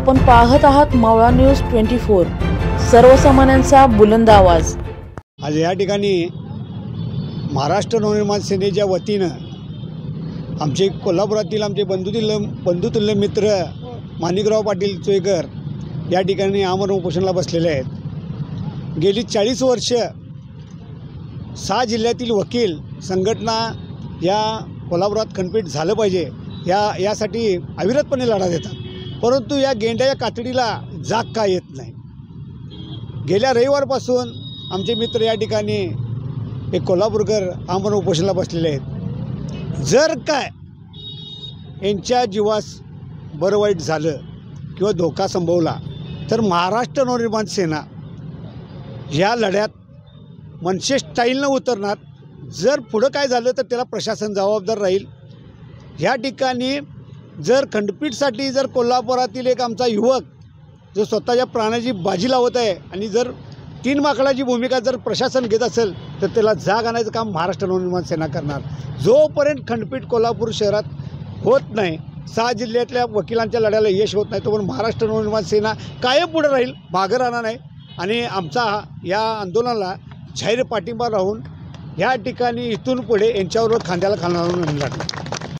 आपण पाहत आहात मावळा न्यूज 24, सर्वसामान्यांचा बुलंद आवाज। आज या ठिकाणी महाराष्ट्र नवनिर्माण सेनेच्या वतीनं आमचे कोल्हापुरातील आमचे बंधुतुल्य मित्र माणिकराव पाटील चोईकर या ठिकाणी आमरण उपोषणाला बसलेले आहेत। गेली 40 वर्ष 6 जिल्ह्यातील वकील संघटना या कोल्हापुरात खंडपीठ झालं पाहिजे यासाठी अविरतपणे लढा देतात, परंतु या गेंड्याच्या कातडीला जाग का येत नाही। गेल्या रविवारपासून आमचे मित्र या ठिकाणी एक कोल्हापूरकर आमरण उपोषणाला बसलेले आहेत। जर काय यांच्या जीवास बरं वाईट झालं किंवा धोका संभवला तर महाराष्ट्र नवनिर्माण सेना या लढ्यात मनसे स्टाईलनं उतरणार। जर पुढं काय झालं तर त्याला प्रशासन जबाबदार राहील। या ठिकाणी जर खंडपीठसाठी जर कोल्हापुरातील एक आमचा युवक जो स्वतःच्या प्राणाची बाजी लावत आहे आणि जर 3 माकडाची भूमिका जर प्रशासन घेत असेल तर त्याला जाग आणायचं काम महाराष्ट्र नवनिर्माण सेना करणार। जोपर्यंत खंडपीठ कोल्हापूर शहरात होत नाही, 6 जिल्ह्यातल्या वकिलांच्या लढ्याला यश होत नाही, तोपर्यंत महाराष्ट्र नवनिर्माण सेना कायम पुढे राहील, मागं राहणार नाही। आणि आमचा या आंदोलनाला जाहीर पाठिंबा राहून या ठिकाणी इथून पुढे यांच्यावर खांद्याला खांदा लावून लढणार।